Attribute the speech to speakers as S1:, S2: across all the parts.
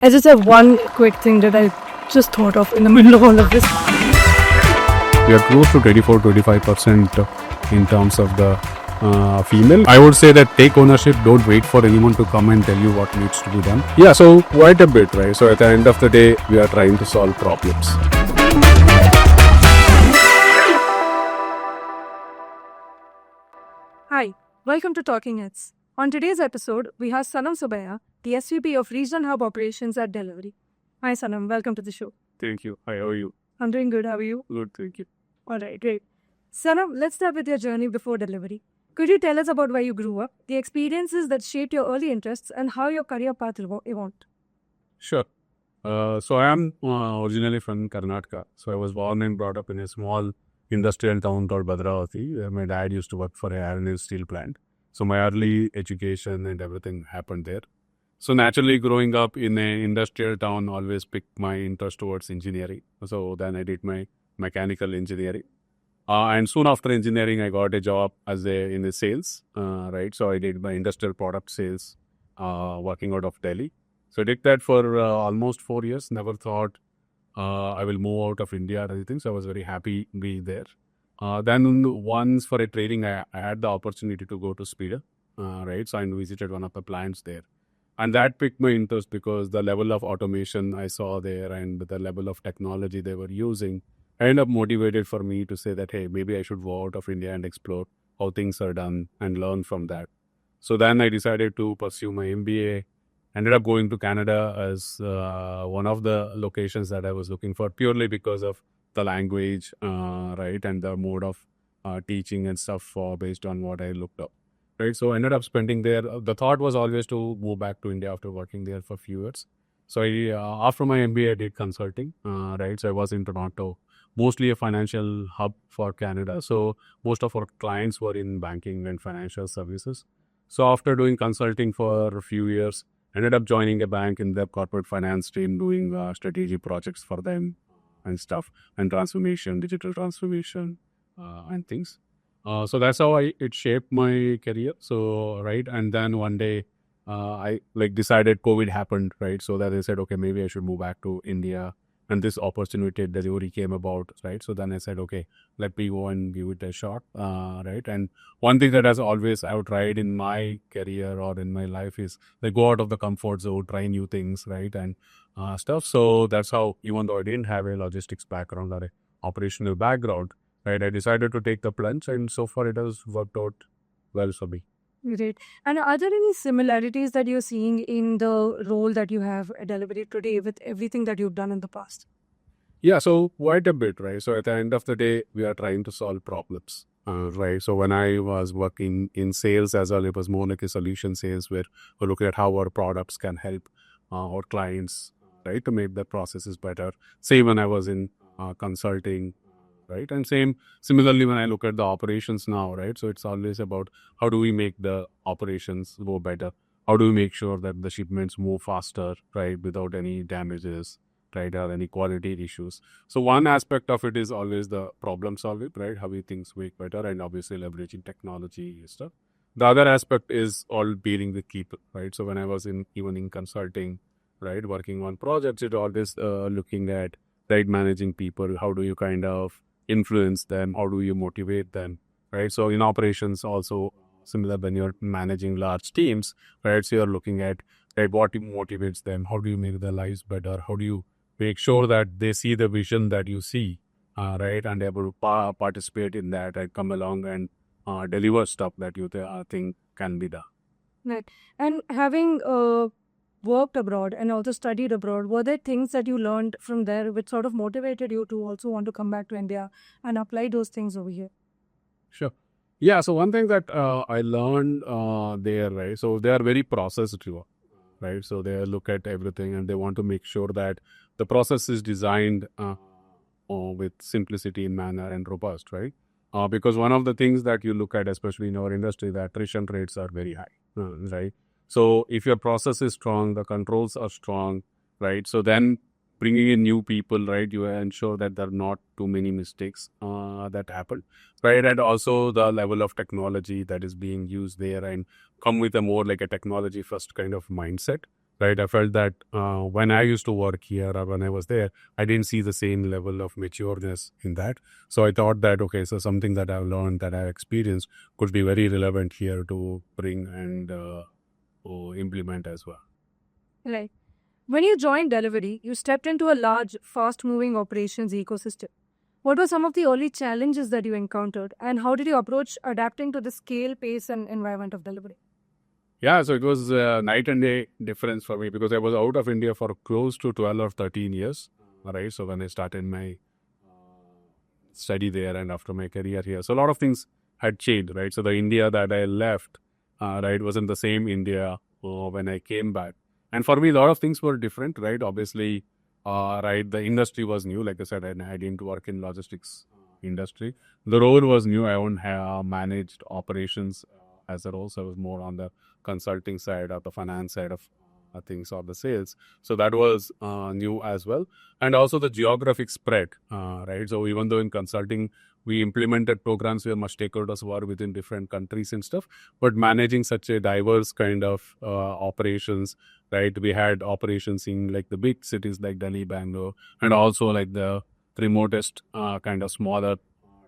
S1: I just have one quick thing that I just thought of in the middle of all of this.
S2: We are close to 24-25% in terms of the female. I would say that take ownership, don't wait for anyone to come and tell you what needs to be done. Yeah, so quite a bit, right? So at the end of the day, we are trying to solve problems.
S1: Hi, welcome to Talking Heads. On today's episode, we have Sanam Subaya, the SVP of Regional Hub Operations at Delivery. Hi Sanam, welcome to the show.
S2: Thank you. Hi, how are you?
S1: I'm doing good, how are you?
S2: Good, thank you.
S1: Alright, great. Sanam, let's start with your journey before Delivery. Could you tell us about where you grew up, the experiences that shaped your early interests, and how your career path evolved?
S2: Sure. So I am originally from Karnataka. So I was born and brought up in a small industrial town called Bhadravati, where my dad used to work for a iron and steel plant. So my early education and everything happened there. So naturally, growing up in an industrial town always picked my interest towards engineering. So then I did my mechanical engineering. And soon after engineering, I got a job in the sales, right? So I did my industrial product sales, working out of Delhi. So I did that for almost 4 years. Never thought I will move out of India or anything. So I was very happy being there. Then once for a training, I had the opportunity to go to Speeder, right? So I visited one of the plants there. And that piqued my interest because the level of automation I saw there and the level of technology they were using kind of motivated for me to say that, hey, maybe I should go out of India and explore how things are done and learn from that. So then I decided to pursue my MBA. Ended up going to Canada as one of the locations that I was looking for purely because of the language, right, and the mode of teaching and stuff based on what I looked up, right. So I ended up spending there. The thought was always to move back to India after working there for a few years. So after my MBA, I did consulting, right. So I was in Toronto, mostly a financial hub for Canada. So most of our clients were in banking and financial services. So after doing consulting for a few years, ended up joining a bank in their corporate finance team, doing strategy projects for them and stuff, and transformation, digital transformation, and things. So that's how it shaped my career. So right, and then one day I decided COVID happened, right? So that I said, okay, maybe I should move back to India. And this opportunity at Delivery came about, right? So then I said, okay, let me go and give it a shot, right? And one thing that I've tried in my career or in my life is go out of the comfort zone, try new things, right? And stuff. So that's how, even though I didn't have a logistics background or a operational background, right? I decided to take the plunge, and so far it has worked out well for me.
S1: Great. And are there any similarities that you're seeing in the role that you have at Delivery today with everything that you've done in the past?
S2: Yeah, so quite a bit, right? So at the end of the day, we are trying to solve problems, right? So when I was working in sales as well, it was more like a solution sales where we're looking at how our products can help our clients, right, to make their processes better. Same when I was in consulting, right? And similarly when I look at the operations now, right? So it's always about how do we make the operations go better? How do we make sure that the shipments move faster, right, without any damages, right, or any quality issues? So one aspect of it is always the problem solving, right? How we things work better, and obviously leveraging technology and stuff. The other aspect is all dealing with people, right? So when I was even in consulting, right, working on projects, it always looking at, right, managing people. How do you kind of influence them? How do you motivate them, right? So in operations also similar, when you're managing large teams, right? So you're looking at, right, what motivates them? How do you make their lives better? How do you make sure that they see the vision that you see, right, and able to participate in that and come along and deliver stuff that you think can be done.
S1: Right. And having worked abroad and also studied abroad, were there things that you learned from there which sort of motivated you to also want to come back to India and apply those things over here?
S2: Sure. Yeah. So one thing that I learned there, right? So they are very process driven, right? So they look at everything and they want to make sure that the process is designed with simplicity in manner and robust, right? Because one of the things that you look at, especially in our industry, the attrition rates are very high, right? So if your process is strong, the controls are strong, right? So then bringing in new people, right, you ensure that there are not too many mistakes that happen, right? And also the level of technology that is being used there, and come with a more like a technology first kind of mindset, right? I felt that when I used to work here or when I was there, I didn't see the same level of matureness in that. So I thought that, okay, so something that I've learned, that I've experienced could be very relevant here to bring and implement as well.
S1: Right. When you joined Delivery, you stepped into a large, fast moving operations ecosystem. What were some of the early challenges that you encountered, and how did you approach adapting to the scale, pace, and environment of Delivery?
S2: Yeah, so it was night and day difference for me because I was out of India for close to 12 or 13 years, right? So when I started my study there and after my career here, so a lot of things had changed, right? So the India that I left, right, wasn't the same India when I came back. And for me, a lot of things were different, right? Obviously, right, the industry was new. Like I said, I didn't work in logistics industry. The role was new. I won't have managed operations as a role, so I was more on the consulting side or the finance side of things or the sales. So that was new as well. And also the geographic spread, right? So even though in consulting, we implemented programs where much stakeholders were within different countries and stuff, but managing such a diverse kind of operations, right? We had operations in like the big cities like Delhi, Bangalore, and also like the remotest kind of smaller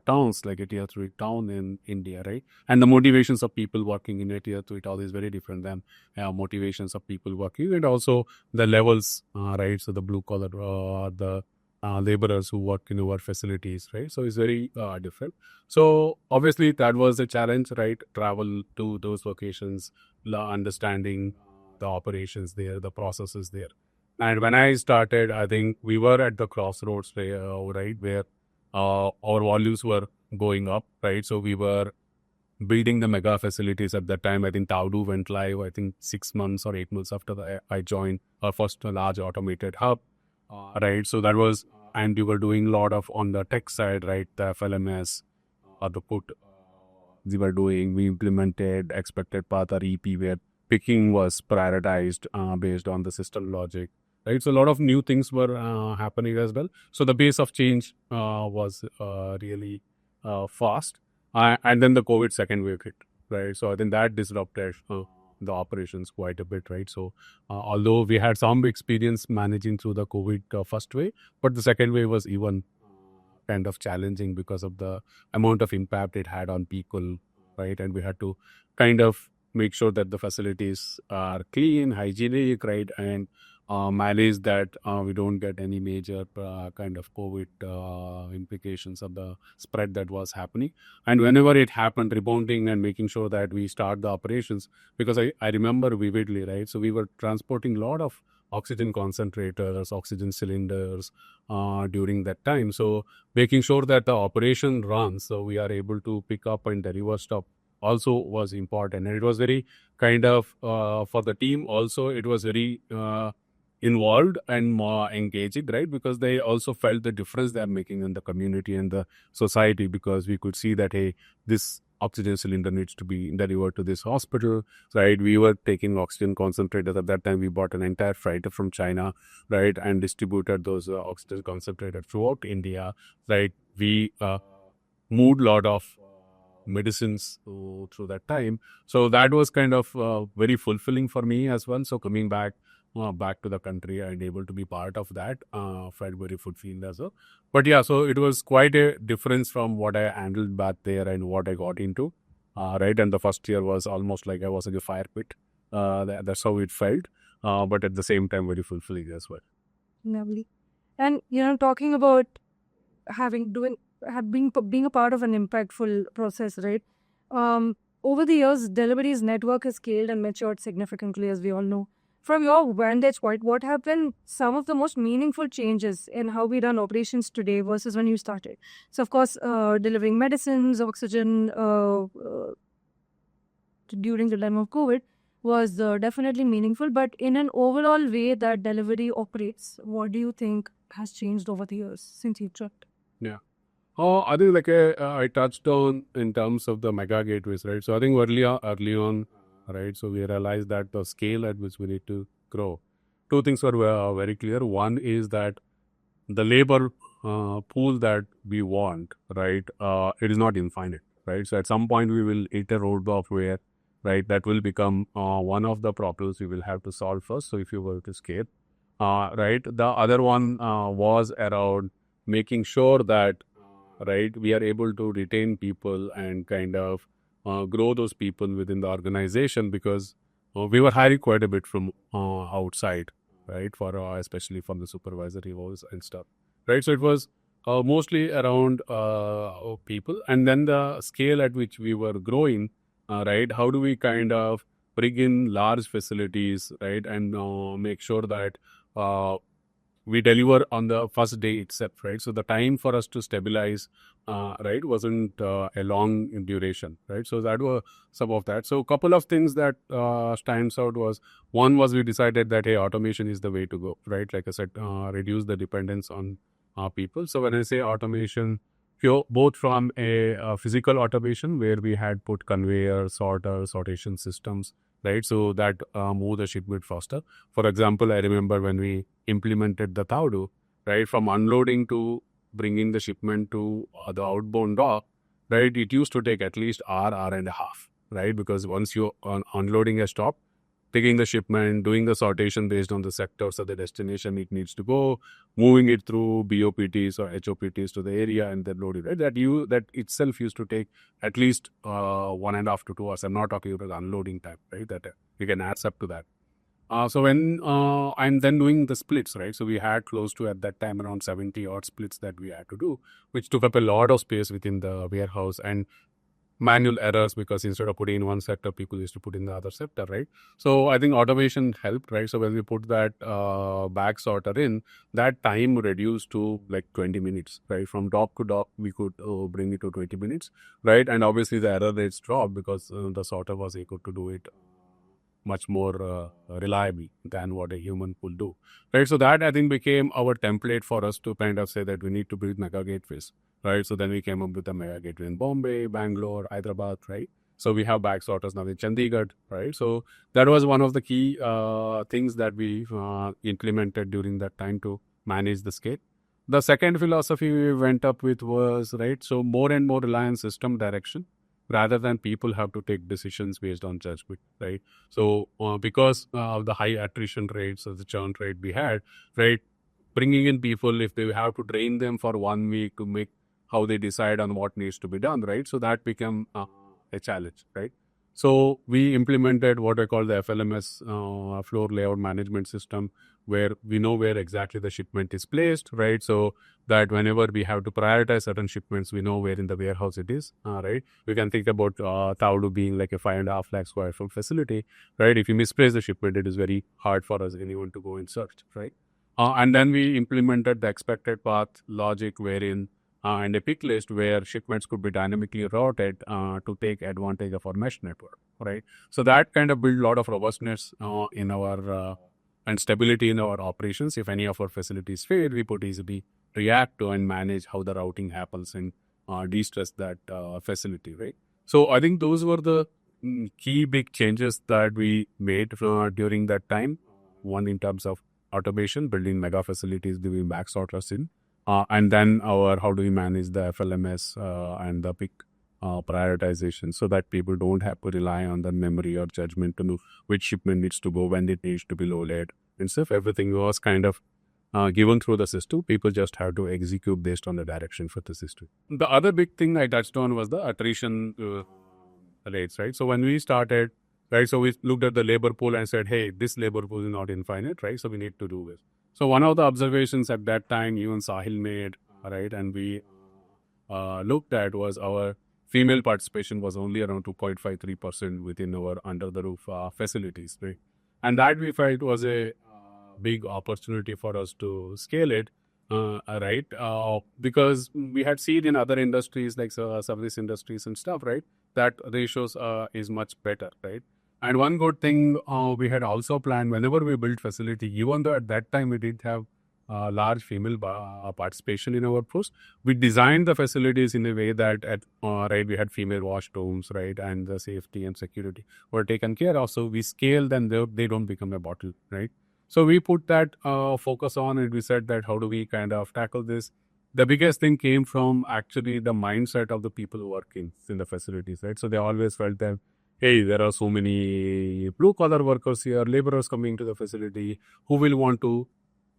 S2: towns like a tier 3 town in India, right? And the motivations of people working in a tier 3 town is very different than motivations of people working, and also the levels, right? So the blue collar, the laborers who work in our facilities, right? So it's very different. So obviously that was a challenge, right? Travel to those locations, understanding the operations there, the processes there. And when I started, I think we were at the crossroads, right, where our volumes were going up, right? So we were building the mega facilities at that time. I think Taudu went live, I think 6 months or 8 months after I joined our first large automated hub, right? So that was, and we were doing a lot of on the tech side, right? The FLMS, the put we were doing, we implemented expected path or EP where picking was prioritized based on the system logic, right? So a lot of new things were happening as well. So the pace of change was really fast. And then the COVID second wave hit, right? So I think that disrupted the operations quite a bit, right? So although we had some experience managing through the COVID first wave, but the second wave was even kind of challenging because of the amount of impact it had on people, right? And we had to kind of make sure that the facilities are clean, hygienic, right? And manage that we don't get any major kind of COVID implications of the spread that was happening. And whenever it happened, rebounding and making sure that we start the operations, because I remember vividly, right? So we were transporting a lot of oxygen concentrators, oxygen cylinders during that time. So making sure that the operation runs, so we are able to pick up and deliver stuff also was important. And it was very kind of, for the team also, it was very involved and more engaging, right? Because they also felt the difference they're making in the community and the society, because we could see that, hey, this oxygen cylinder needs to be delivered to this hospital, right? We were taking oxygen concentrators. At that time, we bought an entire freighter from China, right? And distributed those oxygen concentrators throughout India, right? We moved a lot of medicines through that time. So that was kind of very fulfilling for me as well. So coming back to the country and able to be part of that felt very fulfilled as well. But yeah, so it was quite a difference from what I handled back there and what I got into, right? And the first year was almost like I was in a fire pit. That's how it felt, but at the same time very fulfilling as well.
S1: Lovely. And talking about being a part of an impactful process, right? Over the years, Delivery's network has scaled and matured significantly, as we all know. From your vantage point, what have been some of the most meaningful changes in how we run operations today versus when you started? So, of course, delivering medicines, oxygen during the time of COVID was definitely meaningful. But in an overall way that Delivery operates, what do you think has changed over the years since you checked?
S2: Yeah. I think like I touched on in terms of the mega gateways, right? So I think early on, right? So we realized that the scale at which we need to grow. Two things were very clear. One is that the labor pool that we want, right? It is not infinite, right? So at some point we will hit a roadblock where right? That will become one of the problems we will have to solve first. So if you were to scale, right, the other one was around making sure that, right, we are able to retain people and kind of grow those people within the organization, because we were hiring quite a bit from outside, right, for especially from the supervisory roles and stuff, right? So it was mostly around people, and then the scale at which we were growing, right? How do we kind of bring in large facilities, right, and make sure that we deliver on the first day itself, right? So the time for us to stabilize, right, wasn't a long duration, right? So that were some of that. So a couple of things that stands out was, one was we decided that, hey, automation is the way to go, right? Like I said, reduce the dependence on people. So when I say automation, both from a physical automation where we had put conveyor, sortation systems, right? So that move the shipment faster. For example, I remember when we implemented the Taudu, right, from unloading to bringing the shipment to the outbound dock, right, it used to take at least hour and a half, right? Because once you unloading a stop, taking the shipment, doing the sortation based on the sectors or the destination it needs to go, moving it through BOPTs or HOPTs to the area and then load it, right? That itself used to take at least 1.5 to 2 hours. I'm not talking about the unloading time, right? That you can add up to that. So when I'm then doing the splits, right? So we had close to at that time around 70 odd splits that we had to do, which took up a lot of space within the warehouse, and manual errors, because instead of putting in one sector, people used to put in the other sector, right? So I think automation helped, right? So when we put that bag sorter in, that time reduced to like 20 minutes, right? From dock to dock, we could bring it to 20 minutes, right? And obviously the error rates dropped because the sorter was able to do it much more reliably than what a human could do, right? So that I think became our template for us to kind of say that we need to build mega gateways, right? So then we came up with a mega gateway in Bombay, Bangalore, Hyderabad, right? So we have bag sorters now in Chandigarh, right? So that was one of the key things that we implemented during that time to manage the scale. The second philosophy we went up with was, right, so more and more rely on system direction rather than people have to take decisions based on judgment, right? So because of the high attrition rates or the churn rate we had, right, bringing in people, if they have to train them for 1 week to make how they decide on what needs to be done, right? So that became a challenge, right? So we implemented what I call the FLMS, floor layout management system, where we know where exactly the shipment is placed, right? So that whenever we have to prioritize certain shipments, we know where in the warehouse it is, right? We can think about Taudu being like a 5.5 lakh square foot facility, right? If you misplace the shipment, it is very hard for us, anyone, to go and search, right? And then we implemented the expected path logic, wherein and a pick list where shipments could be dynamically routed to take advantage of our mesh network, right? So that kind of built a lot of robustness in our and stability in our operations. If any of our facilities fail, we could easily react to and manage how the routing happens and de-stress that facility, right? So I think those were the key big changes that we made during that time. One in terms of automation, building mega facilities, doing bag sorters in, and then our how do we manage the FLMS and the pick prioritization, so that people don't have to rely on the memory or judgment to know which shipment needs to go, when it needs to be loaded and stuff. Everything was kind of given through the system. People just have to execute based on the direction for the system. The other big thing I touched on was the attrition rates, right? So when we started, right, so we looked at the labor pool and said, hey, this labor pool is not infinite, right? So we need to do this. So one of the observations at that time, even Sahil made, right, and we looked at was our female participation was only around 2.53% within our under the roof facilities, right? And that we felt was a big opportunity for us to scale it, right? Because we had seen in other industries like service industries and stuff, right, that ratios is much better, right? And one good thing we had also planned whenever we built facility, even though at that time we didn't have large female participation in our workforce, we designed the facilities in a way that right, we had female washrooms, right, and the safety and security were taken care of. So we scaled and they don't become a bottle, right? So we put that focus on it. We said that how do we kind of tackle this? The biggest thing came from actually the mindset of the people working in the facilities, right? So they always felt that, hey, there are so many blue collar workers here, laborers coming to the facility who will want to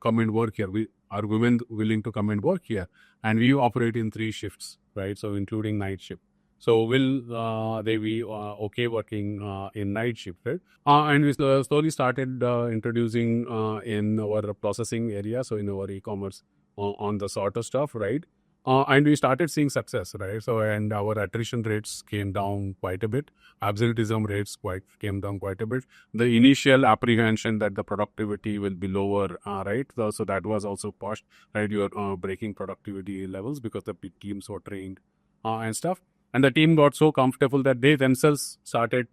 S2: come and work here. Are women willing to come and work here? And we operate in 3 shifts, right? So including night shift. So will they be okay working in night shift, right? And we slowly started introducing in our processing area, so in our e-commerce on the sort of stuff, right? And we started seeing success, right? So and our attrition rates came down quite a bit. Absenteeism rates came down quite a bit. The initial apprehension that the productivity will be lower, right? So that was also pushed, right? You are breaking productivity levels because the teams were trained and stuff. And the team got so comfortable that they themselves started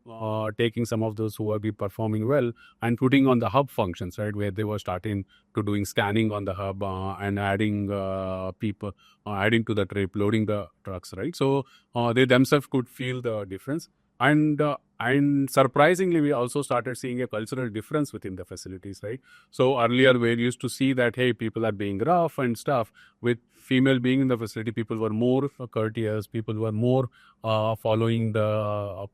S2: taking some of those who were be performing well and putting on the hub functions, right? Where they were starting to doing scanning on the hub and adding people, adding to the trip, loading the trucks, right? So they themselves could feel the difference. And surprisingly, we also started seeing a cultural difference within the facilities, right? So earlier, we used to see that, hey, people are being rough and stuff. With female being in the facility, people were more courteous, people were more following the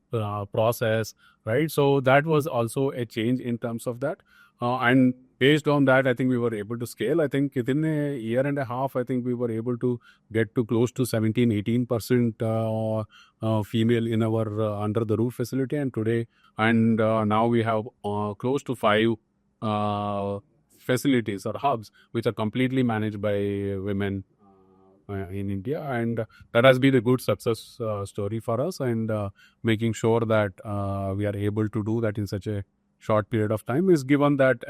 S2: process, right? So that was also a change in terms of that. And based on that, I think we were able to scale. I think within a year and a half, I think we were able to get to close to 17, 18% female in our under the roof facility. And today, and now we have close to 5 facilities or hubs which are completely managed by women in India, and that has been a good success story for us, and making sure that we are able to do that in such a short period of time is given that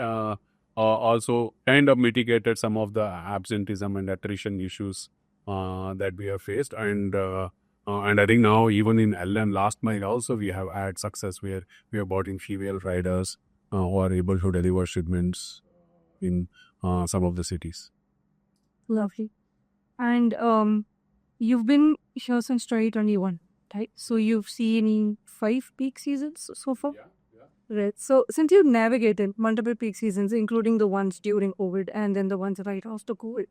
S2: also kind of mitigated some of the absenteeism and attrition issues that we have faced, and I think now even in LM last mile also we have had success where we have brought in female riders who are able to deliver shipments in some of the cities.
S1: Lovely. And you've been here since 2021, right? So you've seen 5 peak seasons so far? Right. So since you've navigated multiple peak seasons, including the ones during COVID and then the ones right after COVID,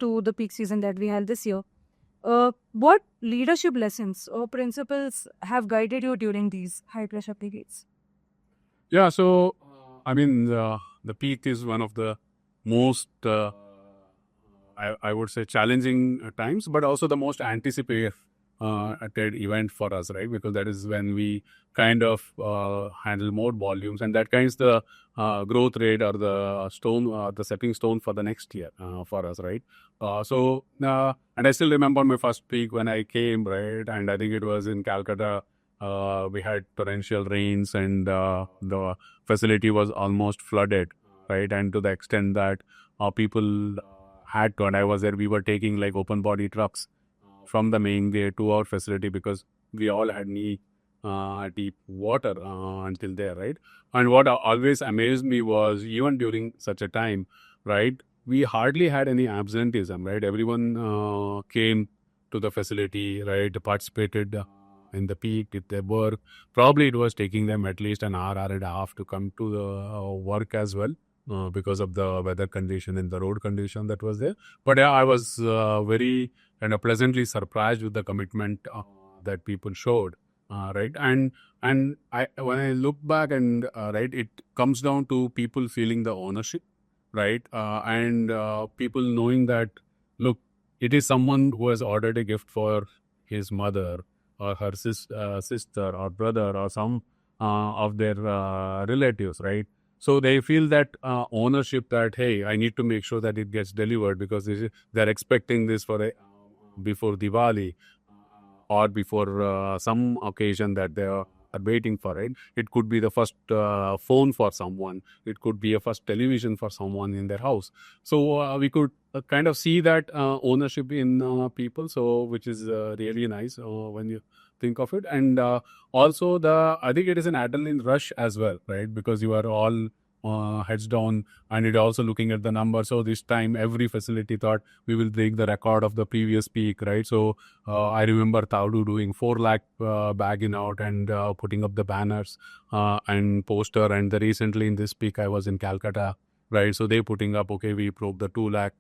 S1: to the peak season that we had this year, what leadership lessons or principles have guided you during these high pressure periods?
S2: Yeah, so I mean, the peak is one of the most, I would say, challenging times, but also the most anticipated event for us, right? Because that is when we kind of handle more volumes, and that kinds the growth rate or the stepping stone for the next year for us, right? And I still remember my first peak when I came, right? And I think it was in Calcutta. We had torrential rains, and the facility was almost flooded, right? And to the extent that people had to, and I was there, we were taking like open body trucks from the main gate to our facility because we all had knee deep water until there, right? And what always amazed me was even during such a time, right? We hardly had any absenteeism, right? Everyone came to the facility, right? Participated in the peak, did their work. Probably it was taking them at least an hour and a half to come to the work as well. Because of the weather condition and the road condition that was there. But yeah, I was very kind of pleasantly surprised with the commitment that people showed, right? And I when I look back and right, it comes down to people feeling the ownership, right? And people knowing that, look, it is someone who has ordered a gift for his mother or her sister or brother or some of their relatives, right? So they feel that ownership that, hey, I need to make sure that it gets delivered because they're expecting this for before Diwali or before some occasion that they are waiting for it. It could be the first phone for someone. It could be a first television for someone in their house. So we could kind of see that ownership in people, so which is really nice when you think of it. And also I think it is an adrenaline rush as well, right? Because you are all heads down, and it also looking at the number. So this time every facility thought we will break the record of the previous peak, right? So I remember Taudu doing 4 lakh bagging out and putting up the banners and poster. And recently in this peak I was in Calcutta, right? So they putting up, okay, we broke the 2 lakh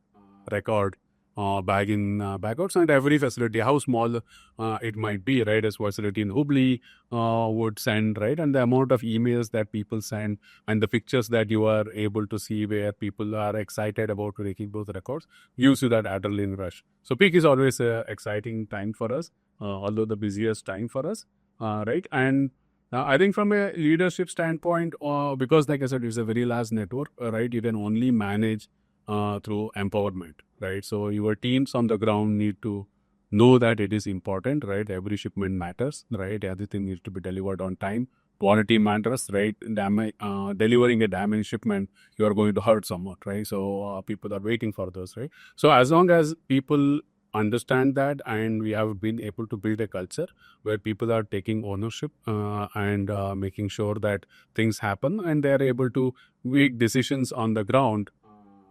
S2: record bag in bagouts, and every facility, how small it might be, right? As facility in Hubli would send, right? And the amount of emails that people send and the pictures that you are able to see where people are excited about breaking those records gives you that adrenaline rush. So peak is always an exciting time for us, although the busiest time for us, right? And I think from a leadership standpoint, because like I said, it's a very large network, right? You can only manage through empowerment, right? So your teams on the ground need to know that it is important, right? Every shipment matters, right? Everything needs to be delivered on time. Quality matters, right? Delivering a damaged shipment, you are going to hurt someone, right? So people are waiting for those, right? So as long as people understand that, and we have been able to build a culture where people are taking ownership and making sure that things happen, and they are able to make decisions on the ground,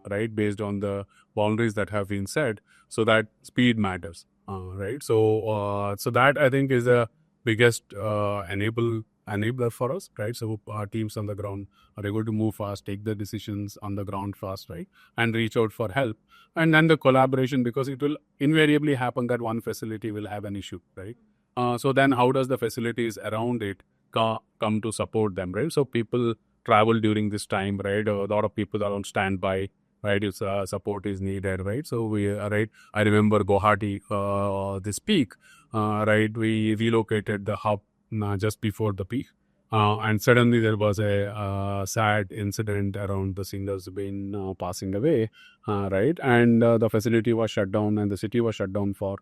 S2: right, based on the boundaries that have been set, so that speed matters, right? So that I think is the biggest enabler for us, right? So our teams on the ground are able to move fast, take the decisions on the ground fast, right, and reach out for help. And then the collaboration, because it will invariably happen that one facility will have an issue, right? So then how does the facilities around it come to support them, right? So people travel during this time, right? A lot of people are on standby, right? If support is needed, right? So right, I remember Guwahati, this peak, right? We relocated the hub just before the peak. And suddenly there was a sad incident around the singers being passing away, right? And the facility was shut down, and the city was shut down for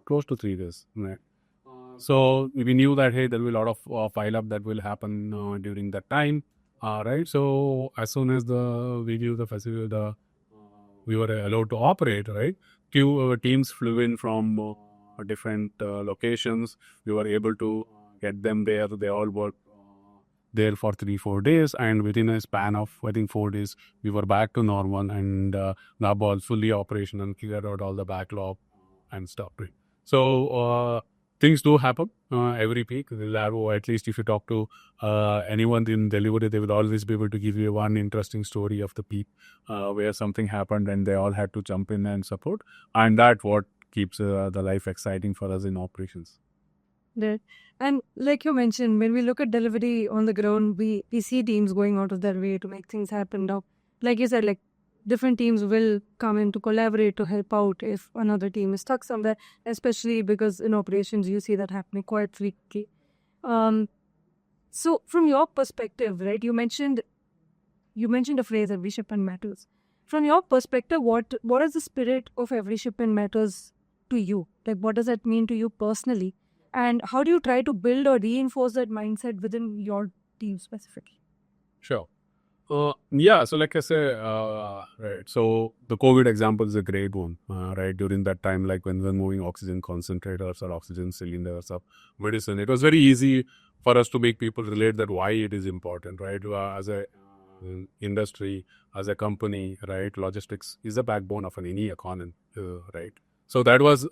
S2: close to 3 days, right? So we knew that, hey, there will be a lot of file up that will happen during that time, right? So as soon as we knew the facility, we were allowed to operate, right? Few teams flew in from different locations. We were able to get them there. They all worked there for 3-4 days, and within a span of, I think, 4 days, we were back to normal, and lab was fully operational, cleared out all the backlog and stuff. Right? So things do happen every peak. The lab, or at least if you talk to anyone in delivery, they will always be able to give you one interesting story of the peak where something happened and they all had to jump in and support, and that's what keeps the life exciting for us in operations.
S1: Right. And like you mentioned, when we look at delivery on the ground, we see teams going out of their way to make things happen. Now, like you said, like different teams will come in to collaborate to help out if another team is stuck somewhere, especially because in operations you see that happening quite frequently. So from your perspective, right, you mentioned a phrase, every shipment matters. From your perspective, what is the spirit of every shipment matters to you? Like, what does that mean to you personally? And how do you try to build or reinforce that mindset within your team specifically?
S2: Sure. Yeah, so like I say, right, so the COVID example is a great one, right? During that time, like when we were moving oxygen concentrators or oxygen cylinders of medicine, it was very easy for us to make people relate that why it is important, right? As a industry, as a company, right? Logistics is the backbone of any economy, right? So that was,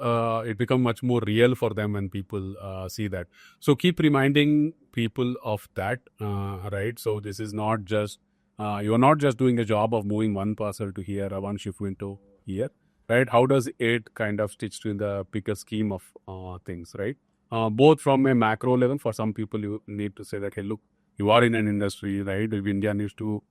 S2: it become much more real for them when people see that. So keep reminding people of that, right? So this is not just, you are not just doing a job of moving one parcel to here or one shipment to here, right? How does it kind of stitch to the bigger scheme of things, right? Both from a macro level, for some people, you need to say that, hey, look, you are in an industry, right? If India needs to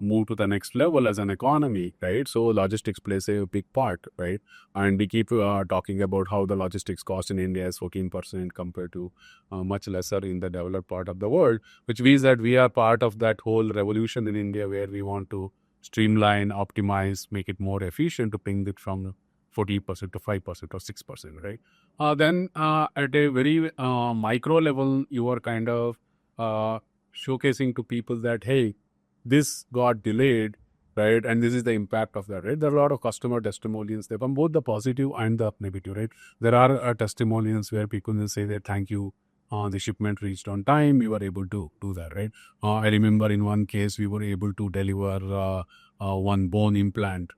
S2: move to the next level as an economy, right? So logistics plays a big part, right? And we keep talking about how the logistics cost in India is 14% compared to much lesser in the developed part of the world, which means that we are part of that whole revolution in India where we want to streamline, optimize, make it more efficient to bring it from 40% to 5% or 6%, right? Then at a very micro level, you are kind of showcasing to people that, hey, this got delayed, right? And this is the impact of that, right? There are a lot of customer testimonials there from both the positive and the negative, right? There are testimonials where people will say that, thank you, the shipment reached on time, we were able to do that, right? I remember in one case, we were able to deliver one bone implant,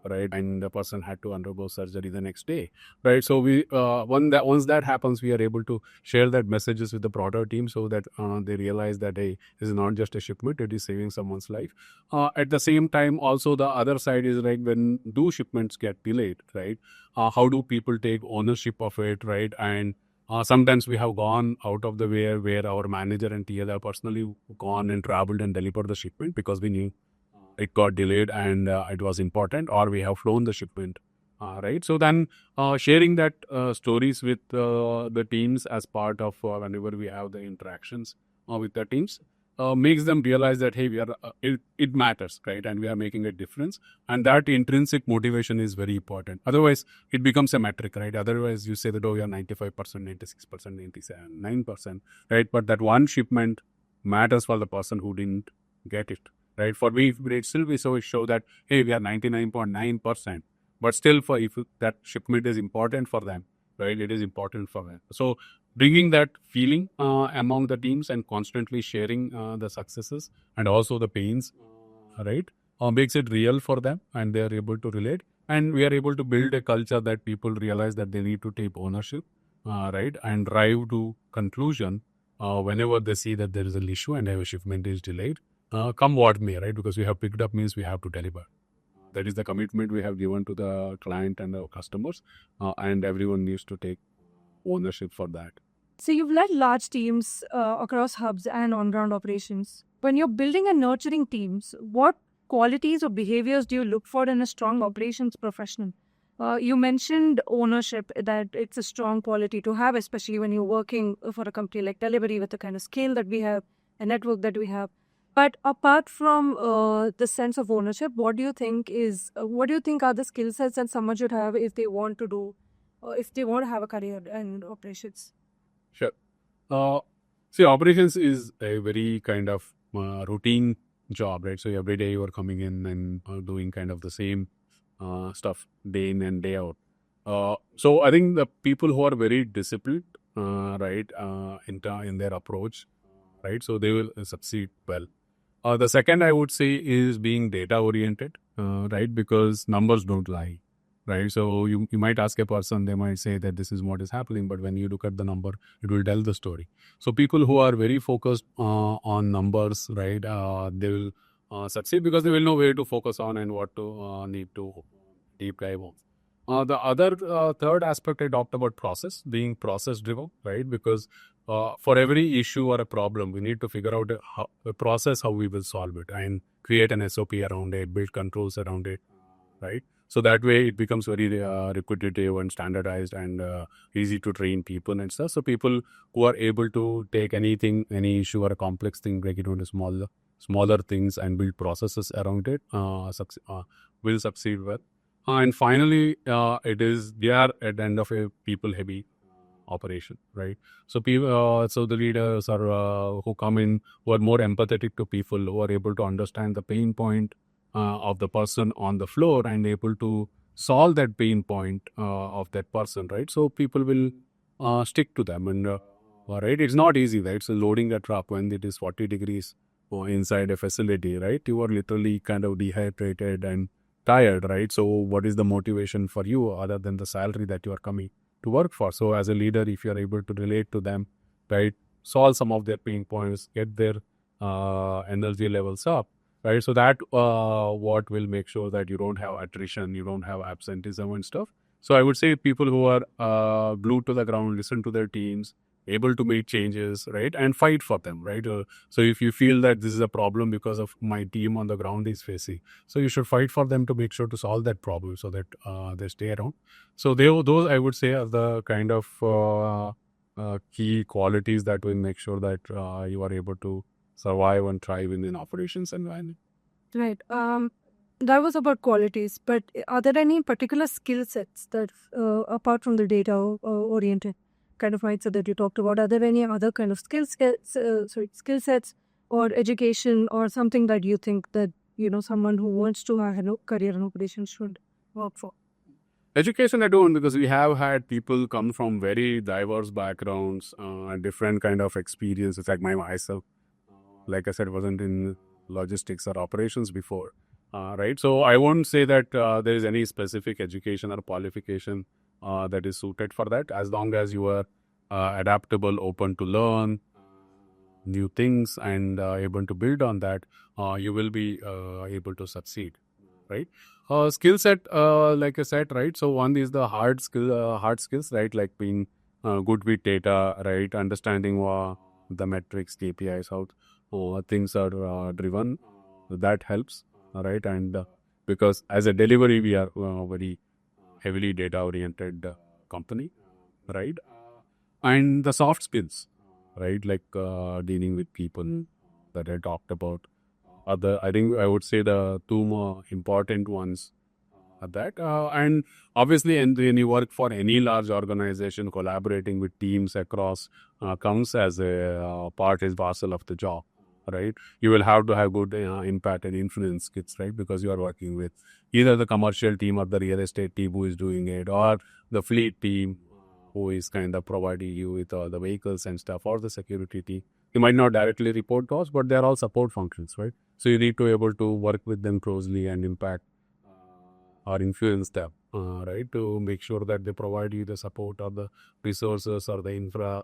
S2: right? And the person had to undergo surgery the next day, right? So we once that happens, we are able to share that messages with the broader team so that they realize that, hey, this is not just a shipment, it is saving someone's life. At the same time, also the other side is like, when do shipments get delayed, right? How do people take ownership of it, right? And sometimes we have gone out of the way where our manager and TL have personally gone and traveled and delivered the shipment because we knew it got delayed and it was important, or we have flown the shipment, right? So then sharing that stories with the teams as part of whenever we have the interactions with the teams makes them realize that, hey, we are it matters, right? And we are making a difference, and that intrinsic motivation is very important. Otherwise it becomes a metric, right? Otherwise you say that, oh, you are 95%, 96%, 97%, right? But that one shipment matters for the person who didn't get it, right? For me, it still we show that, hey, we are 99.9%, but still, for if that shipment is important for them, right? It is important for them. So bringing that feeling among the teams and constantly sharing the successes and also the pains, right? Makes it real for them, and they are able to relate. And we are able to build a culture that people realize that they need to take ownership, right? And drive to conclusion whenever they see that there is an issue and a shipment is delayed. Come what may, right? Because we have picked up means we have to deliver. That is the commitment we have given to the client and the customers, and everyone needs to take ownership for that.
S1: So you've led large teams across hubs and on-ground operations. When you're building and nurturing teams, what qualities or behaviors do you look for in a strong operations professional? You mentioned ownership, that it's a strong quality to have, especially when you're working for a company like Delhivery with the kind of scale that we have, a network that we have. But apart from the sense of ownership, what do you think are the skill sets that someone should have if they want to have a career in operations?
S2: Sure. See, operations is a very kind of routine job, right? So every day you are coming in and doing kind of the same stuff day in and day out. So I think the people who are very disciplined, right, in their approach, right, so they will succeed well. The second I would say is being data oriented, right, because numbers don't lie. Right, so you might ask a person, they might say that this is what is happening, but when you look at the number, it will tell the story. So people who are very focused on numbers, right, they will succeed because they will know where to focus on and what to need to deep dive on. The other third aspect I talked about process, being process driven, right? Because for every issue or a problem, we need to figure out a process how we will solve it and create an SOP around it, build controls around it, right? So that way it becomes very repetitive and standardized and easy to train people and stuff. So people who are able to take any issue or a complex thing, break it into smaller things and build processes around it, will succeed well. And finally, they are at the end of a people-heavy operation, right? So people, so the leaders are who come in, who are more empathetic to people, who are able to understand the pain point of the person on the floor and able to solve that pain point of that person, right? So people will stick to them, and right, it's not easy, right? So loading a truck when it is 40 degrees inside a facility, right? You are literally kind of dehydrated and tired, right? So what is the motivation for you other than the salary that you are coming to work for? So as a leader, if you are able to relate to them, right, solve some of their pain points, get their energy levels up, right? So that what will make sure that you don't have attrition, you don't have absenteeism and stuff. So I would say people who are glued to the ground, listen to their teams, able to make changes, right, and fight for them, right? So if you feel that this is a problem because of my team on the ground is facing, so you should fight for them to make sure to solve that problem so that they stay around. So those I would say are the kind of key qualities that will make sure that you are able to survive and thrive in an operations environment.
S1: Right. That was about qualities, but are there any particular skill sets that, apart from the data oriented kind of mindset that you talked about, are there any other kind of skill sets or education or something that you think that, someone who wants to have a career in operations should work for?
S2: Education I don't, because we have had people come from very diverse backgrounds, different kind of experiences. Like myself, like I said, wasn't in logistics or operations before. right? So I won't say that there is any specific education or qualification that is suited for that. As long as you are adaptable, open to learn new things, and able to build on that, you will be able to succeed, right? Skill set, like I said, right? So one is the hard skills, right? Like being good with data, right? Understanding the metrics, KPIs, how things are driven. That helps, right? And because as a delivery, we are very heavily data oriented company, right? And the soft skills, right? Like dealing with people that I talked about. I think I would say the two more important ones are that. And obviously, when you work for any large organization, collaborating with teams across comes as a part and parcel of the job, right? You will have to have good impact and influence skills, right? Because you are working with either the commercial team or the real estate team who is doing it, or the fleet team who is kind of providing you with the vehicles and stuff, or the security team. You might not directly report to us, but they're all support functions, right? So you need to be able to work with them closely and impact or influence them, right? To make sure that they provide you the support or the resources or the infra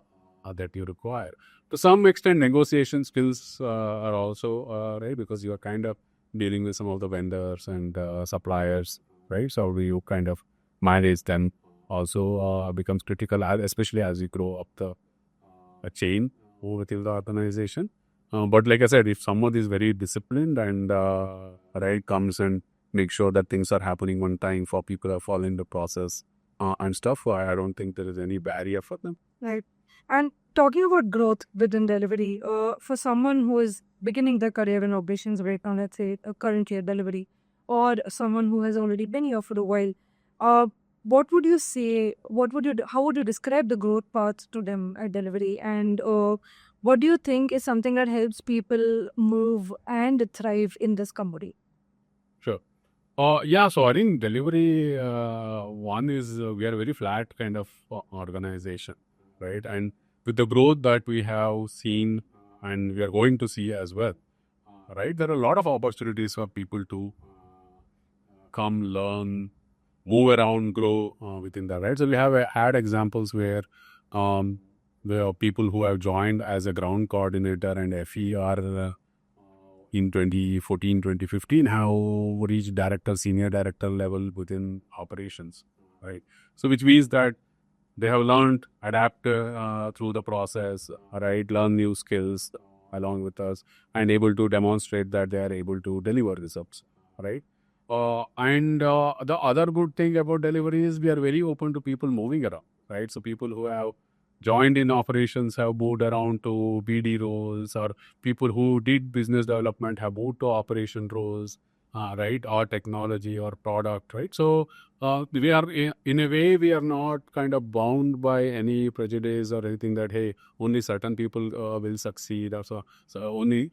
S2: that you require. To some extent, negotiation skills are also, right? Because you are kind of dealing with some of the vendors and suppliers, right? So you kind of manage them also becomes critical, especially as you grow up the chain within the organization. But like I said, if someone is very disciplined and right comes and make sure that things are happening on time for people who follow in the process and stuff, I don't think there is any barrier for them.
S1: Right. And talking about growth within delivery, for someone who is beginning their career in operations right now, let's say a current year delivery, or someone who has already been here for a while, what would you say? How would you describe the growth path to them at delivery? And what do you think is something that helps people move and thrive in this company?
S2: Sure. Yeah, so I think delivery, one is we are a very flat kind of organization, right? And with the growth that we have seen and we are going to see as well, right? There are a lot of opportunities for people to come, learn, move around, grow within that, right? So we have had examples where there are people who have joined as a ground coordinator and FE are in 2014, 2015 have reached director, senior director level within operations, right? So which means that they have learned, adapt through the process, right? Learn new skills along with us and able to demonstrate that they are able to deliver results, right? And the other good thing about delivery is we are very open to people moving around, right? So people who have joined in operations have moved around to BD roles, or people who did business development have moved to operation roles, right? Or technology or product, right? So we are in a way we are not kind of bound by any prejudice or anything that hey only certain people will succeed or so only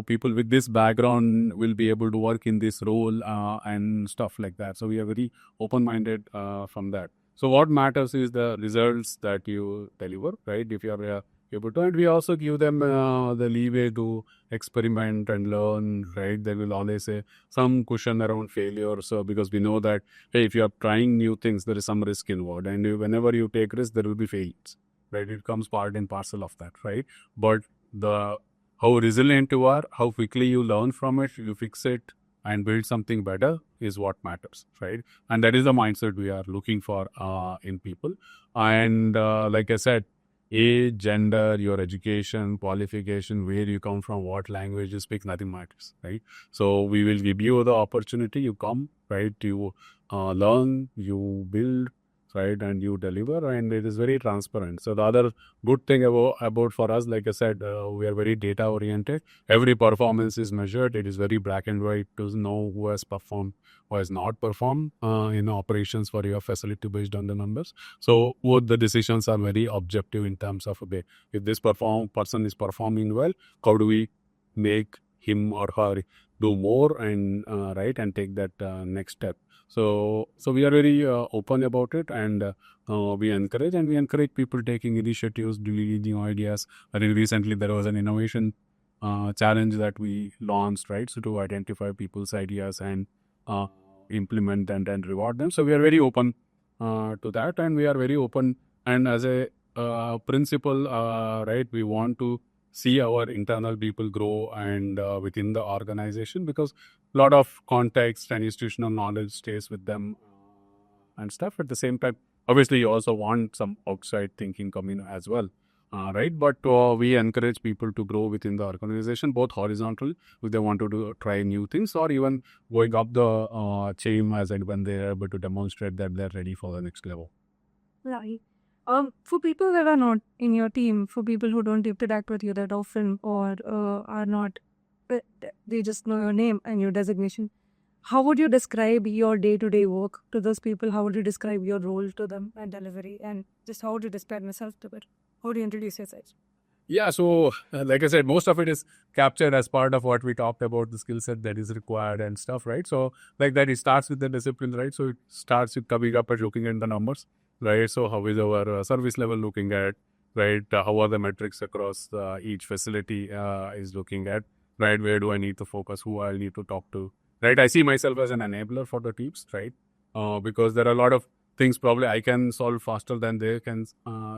S2: people with this background will be able to work in this role and stuff like that. So we are very open-minded from that. So what matters is the results that you deliver, right? If you are able to, and we also give them the leeway to experiment and learn, right? There will always some cushion around failure. So because we know that, hey, if you are trying new things, there is some risk involved. And whenever you take risk, there will be failures, right? It comes part and parcel of that, right? But how resilient you are, how quickly you learn from it, you fix it and build something better is what matters, right? And that is the mindset we are looking for in people. And like I said, age, gender, your education, qualification, where you come from, what language you speak, nothing matters, right? So we will give you the opportunity, you come, right? You learn, you build, right? And you deliver, and it is very transparent. So the other good thing about for us, like I said, we are very data oriented. Every performance is measured. It is very black and white to know who has performed, who has not performed in operations for your facility based on the numbers. So what the decisions are very objective in terms of if this person is performing well, how do we make him or her do more and right and take that next step. So we are very open about it, and we encourage people taking initiatives, doing new ideas. I think recently there was an innovation challenge that we launched, right? So to identify people's ideas and implement them and reward them. So we are very open to that, and we are very open. And as a principle, right, we want to see our internal people grow and within the organization, because a lot of context and institutional knowledge stays with them and stuff. At the same time, obviously, you also want some outside thinking coming as well. Right, but we encourage people to grow within the organization, both horizontal, if they want to try new things, or even going up the chain as and when they're able to demonstrate that they're ready for the next level.
S1: Right. For people that are not in your team, for people who don't interact with you that often or are not, they just know your name and your designation. How would you describe your day-to-day work to those people? How would you describe your role to them and delivery? And just how would you describe myself to it? How do you introduce yourself?
S2: Yeah, so like I said, most of it is captured as part of what we talked about, the skill set that is required and stuff, right? So like that, it starts with the discipline, right? So it starts with coming up and looking at the numbers, right? So how is our service level looking at, right? How are the metrics across each facility is looking at, right? Where do I need to focus? Who I need to talk to, right? I see myself as an enabler for the teams, right? Because there are a lot of things probably I can solve faster than they can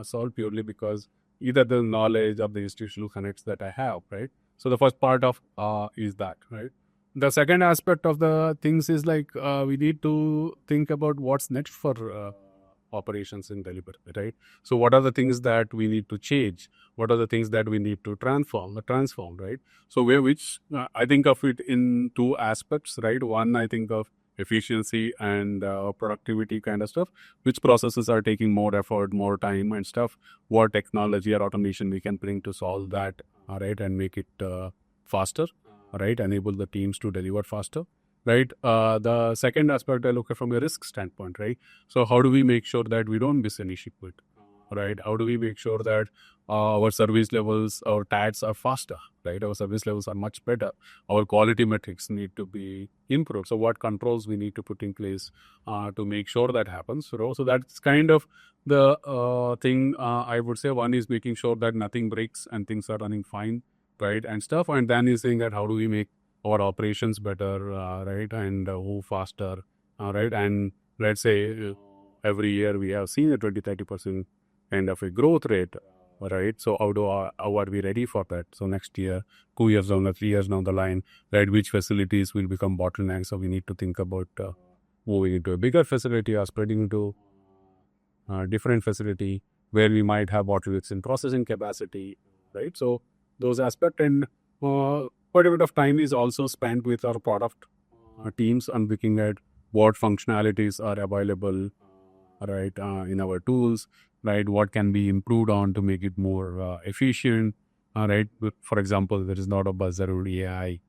S2: solve, purely because either the knowledge of the institutional connects that I have, right? So the first part of is that, right? The second aspect of the things is like we need to think about what's next for operations in delivery, right? So what are the things that we need to change? What are the things that we need to transform, right? So I think of it in two aspects, right? One, I think of efficiency and productivity kind of stuff. Which processes are taking more effort, more time and stuff? What technology or automation we can bring to solve that, right? And make it faster, right? Enable the teams to deliver faster, right? The second aspect I look at from a risk standpoint, right? So how do we make sure that we don't miss any shipment, right? How do we make sure that our service levels, our TATs are faster, right? Our service levels are much better. Our quality metrics need to be improved. So what controls we need to put in place to make sure that happens. So that's kind of the thing I would say. One is making sure that nothing breaks and things are running fine, right? And stuff. And then is saying that how do we make our operations better, right? And move faster, right? And let's say every year we have seen a 20-30% kind of a growth rate, right? So how are we ready for that? So next year, 2 years down, 3 years down the line, right? Which facilities will become bottlenecks? So we need to think about moving into a bigger facility or spreading into different facility where we might have bottlenecks in processing capacity, right? So those aspects, and quite a bit of time is also spent with our product teams and looking at what functionalities are available, right, in our tools, right? What can be improved on to make it more efficient, right? For example, there is not a buzzword AI,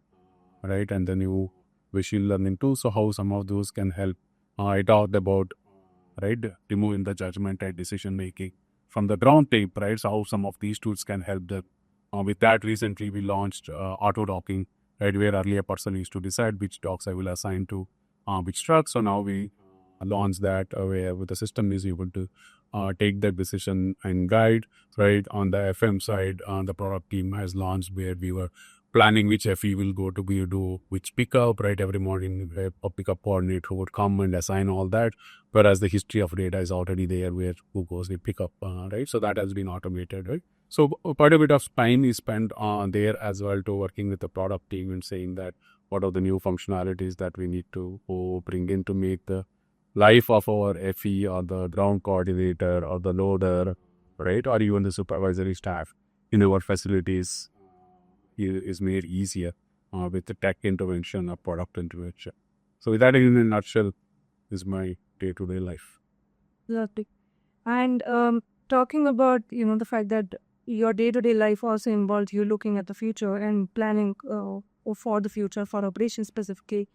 S2: right? And the new machine learning tools. So how some of those can help. I talked about, right, removing the judgment and decision making from the ground tape, right? So how some of these tools can help them. With that, recently we launched auto docking, right, where earlier a person used to decide which docks I will assign to which truck. So now we launch that where the system is able to take that decision and guide, right? On the FM side, the product team has launched where we were planning which FE will go to be do which pickup, right? Every morning a pickup coordinator would come and assign all that, whereas the history of data is already there where who goes the pickup, right? So that has been automated, right? So quite a bit of time is spent on there as well to working with the product team and saying that what are the new functionalities that we need to bring in to make the life of our FE or the ground coordinator or the loader, right, or even the supervisory staff in our facilities is made easier with the tech intervention or product intervention. So with that in a nutshell is my day-to-day life.
S1: Lovely. And talking about, the fact that your day-to-day life also involves you looking at the future and planning for the future for operations specifically.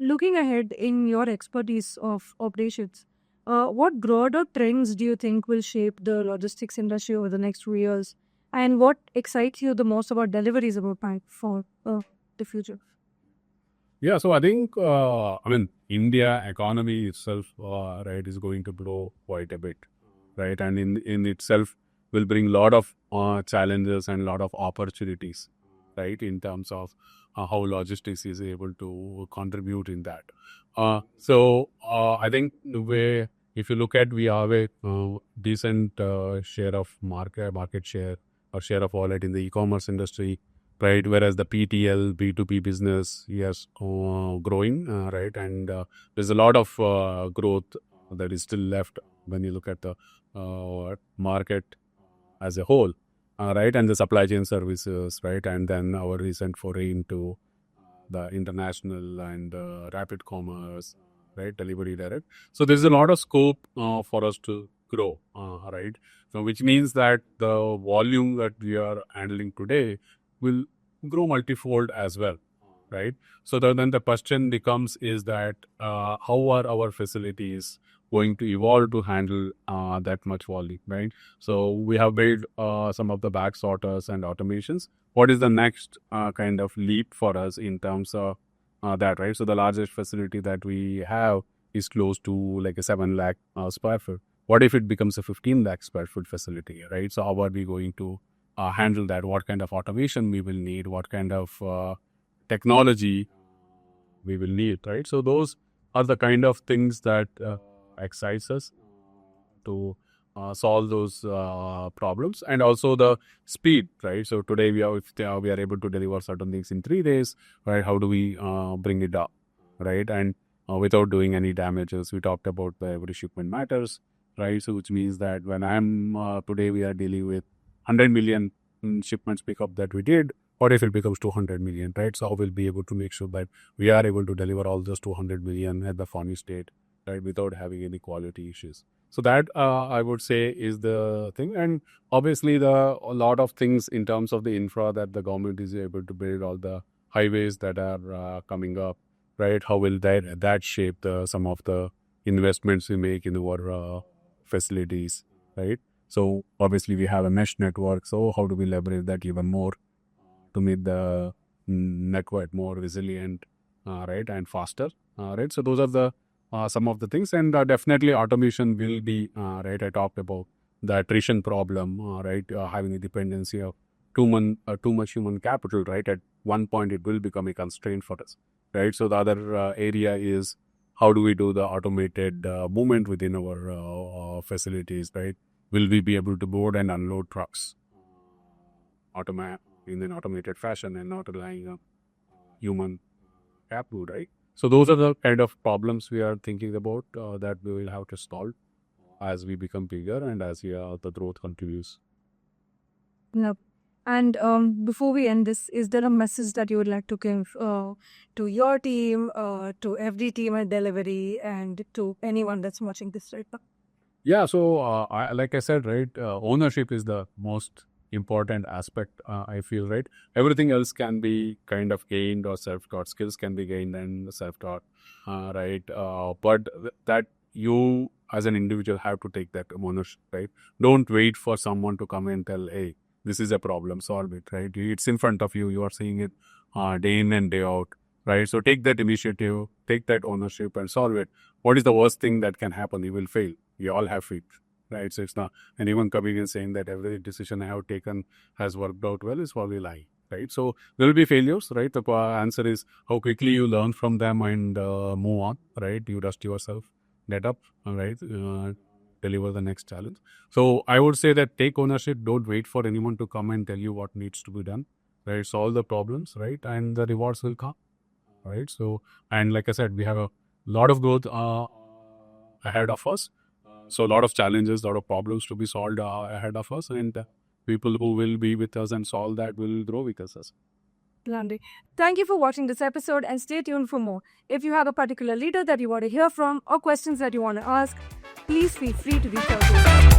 S1: Looking ahead in your expertise of operations, what broader trends do you think will shape the logistics industry over the next 2 years? And what excites you the most about deliveries about Bank for the future?
S2: Yeah, so I think, India economy itself, right, is going to grow quite a bit, right? And in itself, will bring a lot of challenges and a lot of opportunities, right, in terms of how logistics is able to contribute in that. I think the way, if you look at, we have a decent share of market share or share of wallet in the e-commerce industry, right? Whereas the PTL B2B business is growing, right? And there's a lot of growth that is still left when you look at the market as a whole, right? And the supply chain services, right? And then our recent foray into the international and rapid commerce, right? Delivery direct. So there's a lot of scope for us to grow, right? So which means that the volume that we are handling today will grow multifold as well, right? So then the question becomes is that how are our facilities going to evolve to handle that much volume, right? So we have made some of the bag sorters and automations. What is the next kind of leap for us in terms of that, right? So the largest facility that we have is close to like a 7 lakh square foot. What if it becomes a 15 lakh square foot facility, right? So how are we going to handle that? What kind of automation we will need? What kind of technology we will need, right? So those are the kind of things that excites us to solve those problems, and also the speed, right? So today we are able to deliver certain things in 3 days, right? How do we bring it up, right? And without doing any damages. We talked about the every shipment matters, right? So which means that when I'm today we are dealing with 100 million shipments pickup that we did. What if it becomes 200 million, right? So we'll be able to make sure that we are able to deliver all those 200 million at the funny state, right, without having any quality issues. So that I would say is the thing. And obviously a lot of things in terms of the infra that the government is able to build, all the highways that are coming up, right? How will that shape some of the investments we make in our facilities, right? So obviously we have a mesh network. So how do we leverage that even more to make the network more resilient, right, and faster, right? So those are the some of the things, and definitely automation will be right. I talked about the attrition problem, right? Having a dependency of too much human capital, right? At one point, it will become a constraint for us, right? So the other area is how do we do the automated movement within our facilities, right? Will we be able to board and unload trucks in an automated fashion and not relying on human capital, right? So those are the kind of problems we are thinking about that we will have to solve as we become bigger and as the growth continues.
S1: Yep. And before we end this, is there a message that you would like to give to your team, to every team at Delhivery, and to anyone that's watching this right now?
S2: Yeah, so like I said, right, ownership is the most important aspect, I feel, right? Everything else can be kind of gained or self-taught. Skills can be gained and self-taught, right? But that you as an individual have to take that ownership, right? Don't wait for someone to come and tell, hey, this is a problem, solve it, right? It's in front of you. You are seeing it day in and day out, right? So take that initiative, take that ownership and solve it. What is the worst thing that can happen? You will fail. We all have faith, right? So it's not anyone coming and saying that every decision I have taken has worked out well is probably lying, right? So there will be failures, right? The answer is how quickly you learn from them and move on, right? You dust yourself, get up, right? Deliver the next challenge. So I would say that take ownership. Don't wait for anyone to come and tell you what needs to be done, right? Solve the problems, right? And the rewards will come, right? So, and like I said, we have a lot of growth ahead of us. So a lot of challenges, a lot of problems to be solved ahead of us, and people who will be with us and solve that will grow with us.
S1: Landy. Thank you for watching this episode, and stay tuned for more. If you have a particular leader that you want to hear from or questions that you want to ask, please feel free to reach out to us.